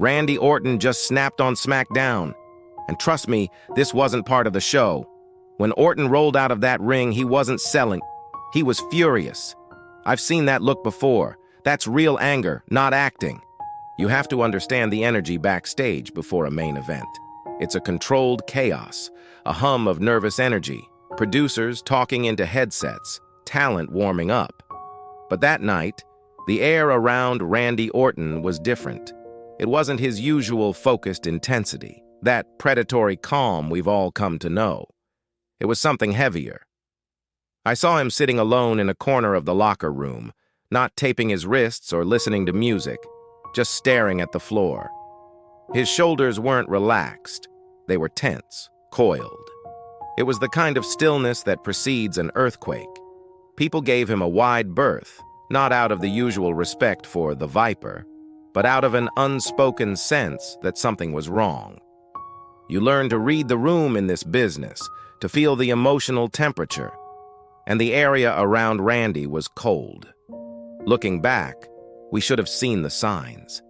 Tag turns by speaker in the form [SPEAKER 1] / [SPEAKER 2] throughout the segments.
[SPEAKER 1] Randy Orton just snapped on SmackDown. And trust me, this wasn't part of the show. When Orton rolled out of that ring, he wasn't selling. He was furious. I've seen that look before. That's real anger, not acting. You have to understand the energy backstage before a main event. It's a controlled chaos, a hum of nervous energy, producers talking into headsets, talent warming up. But that night, the air around Randy Orton was different. It wasn't his usual focused intensity, that predatory calm we've all come to know. It was something heavier. I saw him sitting alone in a corner of the locker room, not taping his wrists or listening to music, just staring at the floor. His shoulders weren't relaxed. They were tense, coiled. It was the kind of stillness that precedes an earthquake. People gave him a wide berth, not out of the usual respect for the Viper, but out of an unspoken sense that something was wrong. You learn to read the room in this business, to feel the emotional temperature, and the area around Randy was cold. Looking back, we should have seen the signs.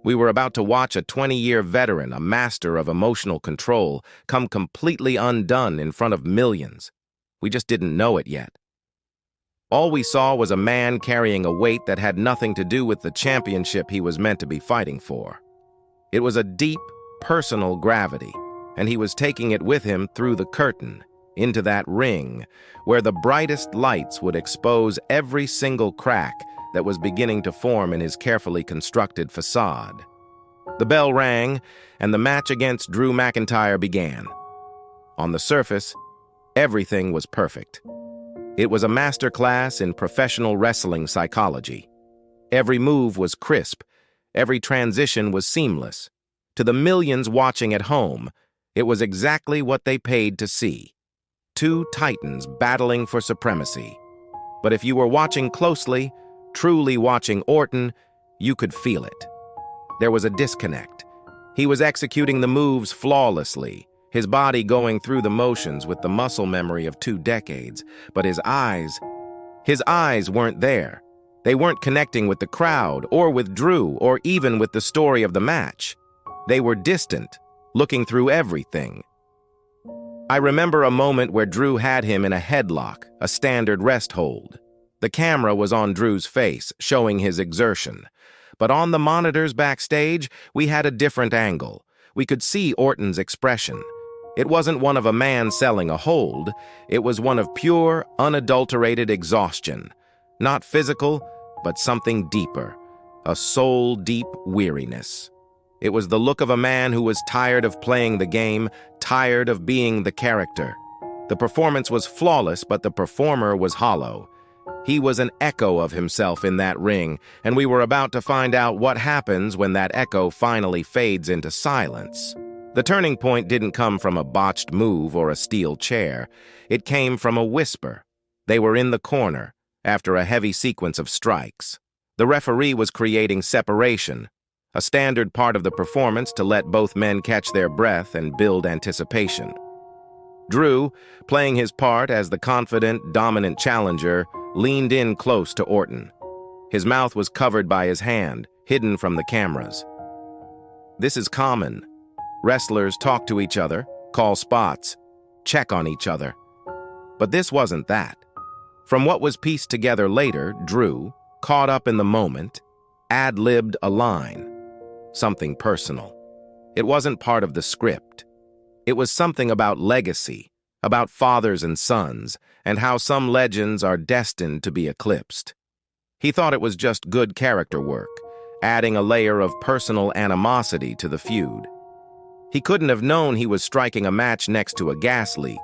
[SPEAKER 1] We were about to watch a 20-year veteran, a master of emotional control, come completely undone in front of millions. We just didn't know it yet. All we saw was a man carrying a weight that had nothing to do with the championship he was meant to be fighting for. It was a deep, personal gravity, and he was taking it with him through the curtain, into that ring, where the brightest lights would expose every single crack that was beginning to form in his carefully constructed facade. The bell rang, and the match against Drew McIntyre began. On the surface, everything was perfect. It was a masterclass in professional wrestling psychology. Every move was crisp. Every transition was seamless. To the millions watching at home, it was exactly what they paid to see. Two titans battling for supremacy. But if you were watching closely, truly watching Orton, you could feel it. There was a disconnect. He was executing the moves flawlessly, his body going through the motions with the muscle memory of 2 decades, but his eyes weren't there. They weren't connecting with the crowd, or with Drew, or even with the story of the match. They were distant, looking through everything. I remember a moment where Drew had him in a headlock, a standard rest hold. The camera was on Drew's face, showing his exertion. But on the monitors backstage, we had a different angle. We could see Orton's expression. It wasn't one of a man selling a hold. It was one of pure, unadulterated exhaustion. Not physical, but something deeper. A soul-deep weariness. It was the look of a man who was tired of playing the game, tired of being the character. The performance was flawless, but the performer was hollow. He was an echo of himself in that ring, and we were about to find out what happens when that echo finally fades into silence. The turning point didn't come from a botched move or a steel chair. It came from a whisper. They were in the corner, after a heavy sequence of strikes. The referee was creating separation, a standard part of the performance to let both men catch their breath and build anticipation. Drew, playing his part as the confident, dominant challenger, leaned in close to Orton. His mouth was covered by his hand, hidden from the cameras. This is common. Wrestlers talk to each other, call spots, check on each other. But this wasn't that. From what was pieced together later, Drew, caught up in the moment, ad-libbed a line. Something personal. It wasn't part of the script. It was something about legacy, about fathers and sons, and how some legends are destined to be eclipsed. He thought it was just good character work, adding a layer of personal animosity to the feud. He couldn't have known he was striking a match next to a gas leak.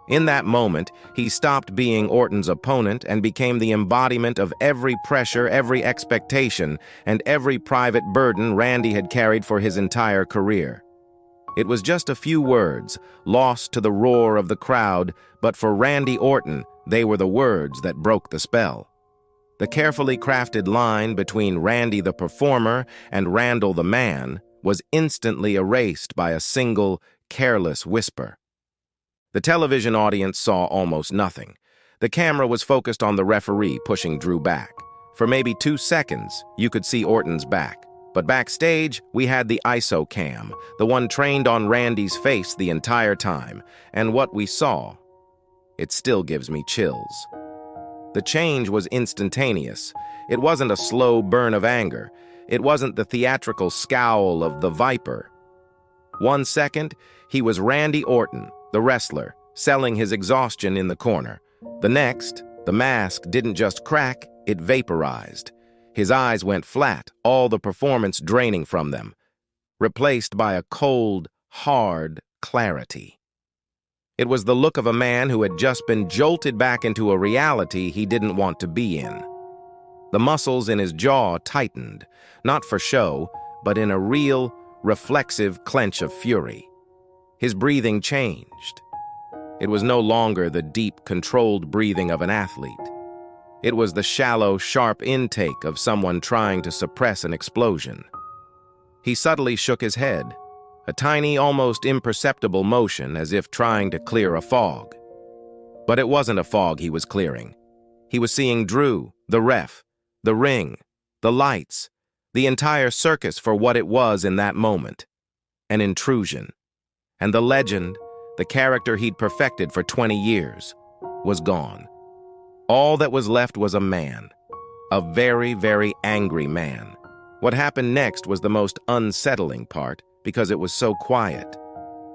[SPEAKER 1] In that moment, he stopped being Orton's opponent and became the embodiment of every pressure, every expectation, and every private burden Randy had carried for his entire career. It was just a few words, lost to the roar of the crowd, but for Randy Orton, they were the words that broke the spell. The carefully crafted line between Randy the performer and Randall the man was instantly erased by a single, careless whisper. The television audience saw almost nothing. The camera was focused on the referee pushing Drew back. For maybe 2 seconds, you could see Orton's back. But backstage, we had the ISO cam, the one trained on Randy's face the entire time, and what we saw, it still gives me chills. The change was instantaneous. It wasn't a slow burn of anger. It wasn't the theatrical scowl of the Viper. 1 second, he was Randy Orton, the wrestler, selling his exhaustion in the corner. The next, the mask didn't just crack, it vaporized. His eyes went flat, all the performance draining from them, replaced by a cold, hard clarity. It was the look of a man who had just been jolted back into a reality he didn't want to be in. The muscles in his jaw tightened, not for show, but in a real, reflexive clench of fury. His breathing changed. It was no longer the deep, controlled breathing of an athlete. It was the shallow, sharp intake of someone trying to suppress an explosion. He subtly shook his head, a tiny, almost imperceptible motion as if trying to clear a fog. But it wasn't a fog he was clearing. He was seeing Drew, the ref, the ring, the lights, the entire circus for what it was in that moment. An intrusion. And the legend, the character he'd perfected for 20 years, was gone. All that was left was a man. A very, very angry man. What happened next was the most unsettling part, because it was so quiet.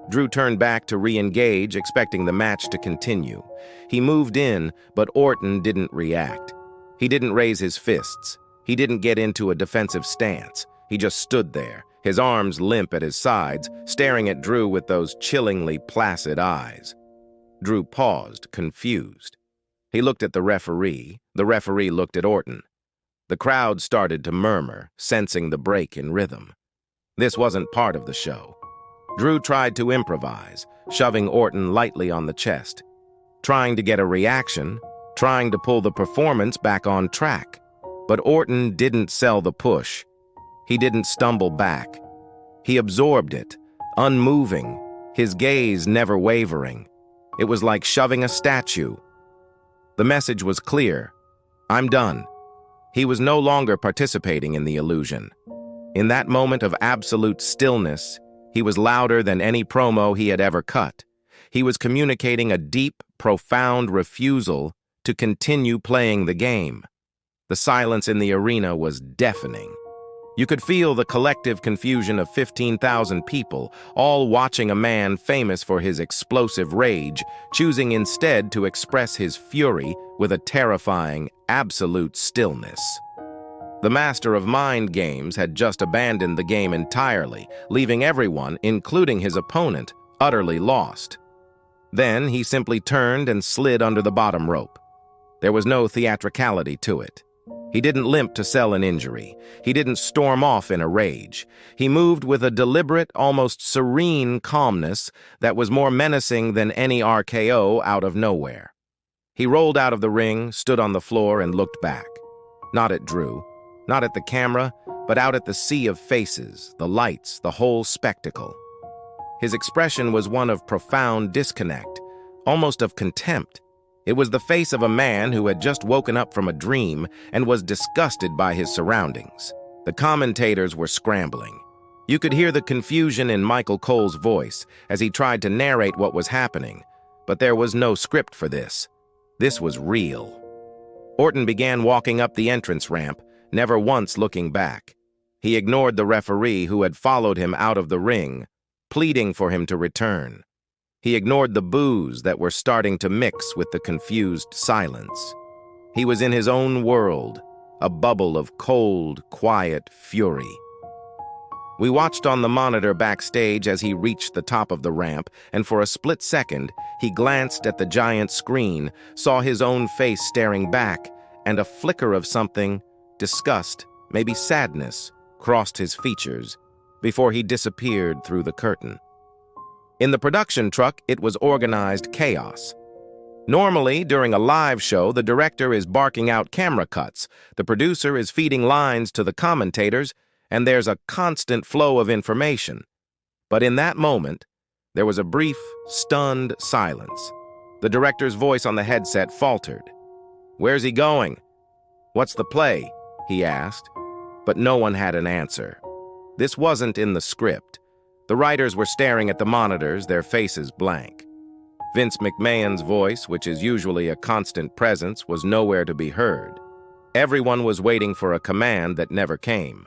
[SPEAKER 1] Drew turned back to re-engage, expecting the match to continue. He moved in, but Orton didn't react. He didn't raise his fists. He didn't get into a defensive stance. He just stood there, his arms limp at his sides, staring at Drew with those chillingly placid eyes. Drew paused, confused. He looked at the referee looked at Orton. The crowd started to murmur, sensing the break in rhythm. This wasn't part of the show. Drew tried to improvise, shoving Orton lightly on the chest, trying to get a reaction, trying to pull the performance back on track. But Orton didn't sell the push. He didn't stumble back. He absorbed it, unmoving, his gaze never wavering. It was like shoving a statue. The message was clear. I'm done. He was no longer participating in the illusion. In that moment of absolute stillness, he was louder than any promo he had ever cut. He was communicating a deep, profound refusal to continue playing the game. The silence in the arena was deafening. You could feel the collective confusion of 15,000 people, all watching a man famous for his explosive rage, choosing instead to express his fury with a terrifying, absolute stillness. The master of mind games had just abandoned the game entirely, leaving everyone, including his opponent, utterly lost. Then he simply turned and slid under the bottom rope. There was no theatricality to it. He didn't limp to sell an injury. He didn't storm off in a rage. He moved with a deliberate, almost serene calmness that was more menacing than any RKO out of nowhere. He rolled out of the ring, stood on the floor, and looked back. Not at Drew, not at the camera, but out at the sea of faces, the lights, the whole spectacle. His expression was one of profound disconnect, almost of contempt. It was the face of a man who had just woken up from a dream and was disgusted by his surroundings. The commentators were scrambling. You could hear the confusion in Michael Cole's voice as he tried to narrate what was happening, but there was no script for this. This was real. Orton began walking up the entrance ramp, never once looking back. He ignored the referee who had followed him out of the ring, pleading for him to return. He ignored the boos that were starting to mix with the confused silence. He was in his own world, a bubble of cold, quiet fury. We watched on the monitor backstage as he reached the top of the ramp, and for a split second, he glanced at the giant screen, saw his own face staring back, and a flicker of something, disgust, maybe sadness, crossed his features before he disappeared through the curtain. In the production truck, it was organized chaos. Normally, during a live show, the director is barking out camera cuts, the producer is feeding lines to the commentators, and there's a constant flow of information. But in that moment, there was a brief, stunned silence. The director's voice on the headset faltered. "Where's he going? What's the play?" he asked, but no one had an answer. This wasn't in the script. The writers were staring at the monitors, their faces blank. Vince McMahon's voice, which is usually a constant presence, was nowhere to be heard. Everyone was waiting for a command that never came.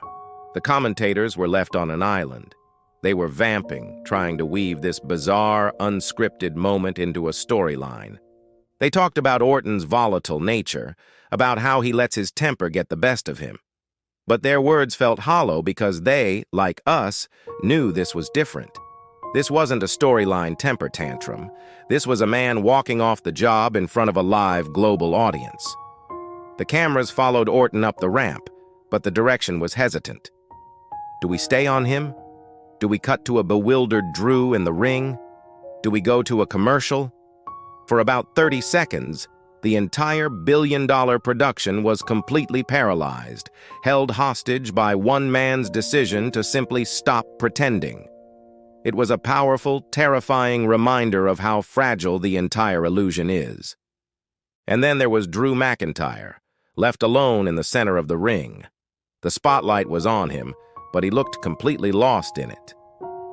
[SPEAKER 1] The commentators were left on an island. They were vamping, trying to weave this bizarre, unscripted moment into a storyline. They talked about Orton's volatile nature, about how he lets his temper get the best of him. But their words felt hollow because they, like us, knew this was different. This wasn't a storyline temper tantrum. This was a man walking off the job in front of a live global audience. The cameras followed Orton up the ramp, but the direction was hesitant. Do we stay on him? Do we cut to a bewildered Drew in the ring? Do we go to a commercial? For about 30 seconds, the entire billion-dollar production was completely paralyzed, held hostage by one man's decision to simply stop pretending. It was a powerful, terrifying reminder of how fragile the entire illusion is. And then there was Drew McIntyre, left alone in the center of the ring. The spotlight was on him, but he looked completely lost in it.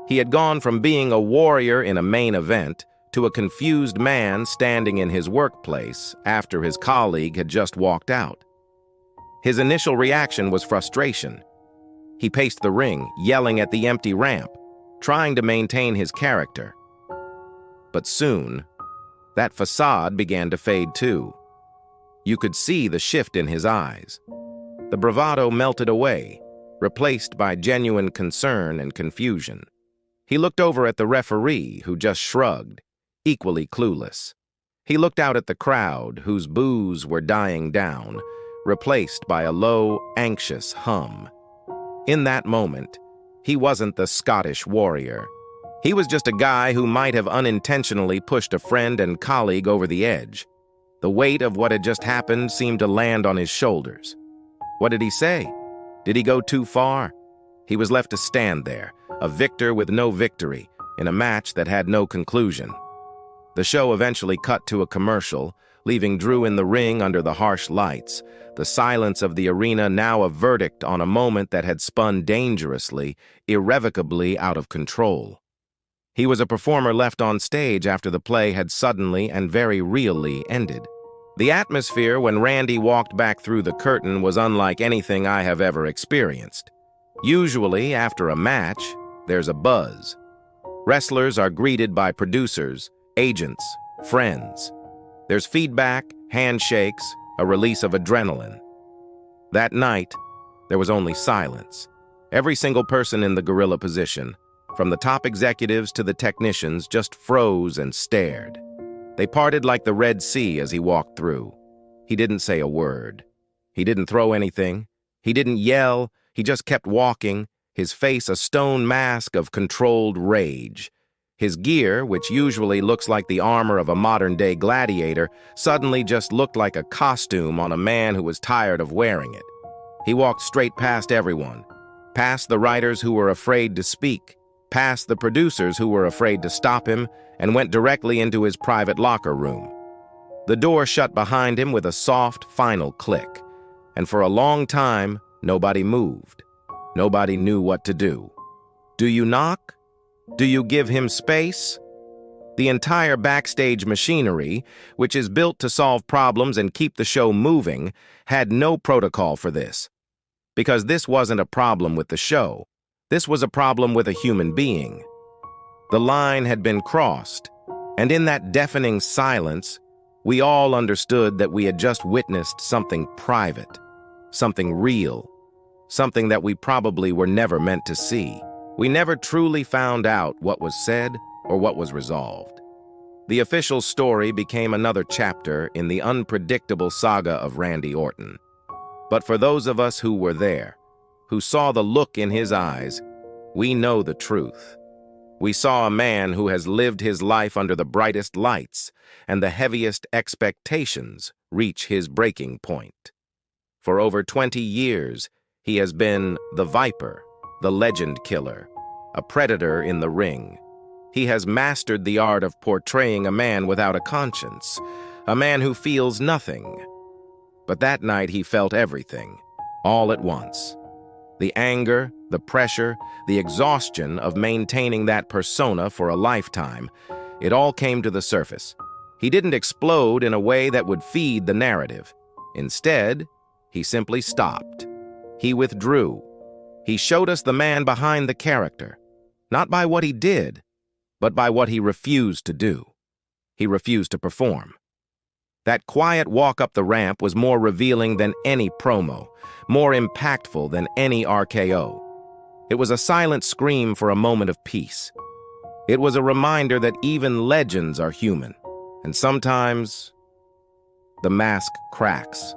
[SPEAKER 1] He had gone from being a warrior in a main event to a confused man standing in his workplace after his colleague had just walked out. His initial reaction was frustration. He paced the ring, yelling at the empty ramp, trying to maintain his character. But soon, that facade began to fade too. You could see the shift in his eyes. The bravado melted away, replaced by genuine concern and confusion. He looked over at the referee, who just shrugged, equally clueless. He looked out at the crowd, whose boos were dying down, replaced by a low, anxious hum. In that moment, he wasn't the Scottish warrior. He was just a guy who might have unintentionally pushed a friend and colleague over the edge. The weight of what had just happened seemed to land on his shoulders. What did he say? Did he go too far? He was left to stand there, a victor with no victory, in a match that had no conclusion. The show eventually cut to a commercial, leaving Drew in the ring under the harsh lights, the silence of the arena now a verdict on a moment that had spun dangerously, irrevocably out of control. He was a performer left on stage after the play had suddenly and very really ended. The atmosphere when Randy walked back through the curtain was unlike anything I have ever experienced. Usually, after a match, there's a buzz. Wrestlers are greeted by producers, agents, friends. There's feedback, handshakes, a release of adrenaline. That night, there was only silence. Every single person in the gorilla position, from the top executives to the technicians, just froze and stared. They parted like the Red Sea as he walked through. He didn't say a word. He didn't throw anything. He didn't yell. He just kept walking, his face a stone mask of controlled rage. His gear, which usually looks like the armor of a modern-day gladiator, suddenly just looked like a costume on a man who was tired of wearing it. He walked straight past everyone, past the writers who were afraid to speak, past the producers who were afraid to stop him, and went directly into his private locker room. The door shut behind him with a soft, final click, and for a long time, nobody moved. Nobody knew what to do. Do you knock? Do you give him space? The entire backstage machinery, which is built to solve problems and keep the show moving, had no protocol for this. Because this wasn't a problem with the show. This was a problem with a human being. The line had been crossed, and in that deafening silence, we all understood that we had just witnessed something private, something real, something that we probably were never meant to see. We never truly found out what was said or what was resolved. The official story became another chapter in the unpredictable saga of Randy Orton. But for those of us who were there, who saw the look in his eyes, we know the truth. We saw a man who has lived his life under the brightest lights and the heaviest expectations reach his breaking point. For over 20 years, he has been the Viper, the legend killer, a predator in the ring. He has mastered the art of portraying a man without a conscience, a man who feels nothing. But that night he felt everything, all at once. The anger, The pressure, the exhaustion of maintaining that persona for a lifetime, it all came to the surface. He didn't explode in a way that would feed the narrative. Instead, he simply stopped. He withdrew. He showed us the man behind the character, not by what he did, but by what he refused to do. He refused to perform. That quiet walk up the ramp was more revealing than any promo, more impactful than any RKO. It was a silent scream for a moment of peace. It was a reminder that even legends are human, and sometimes the mask cracks.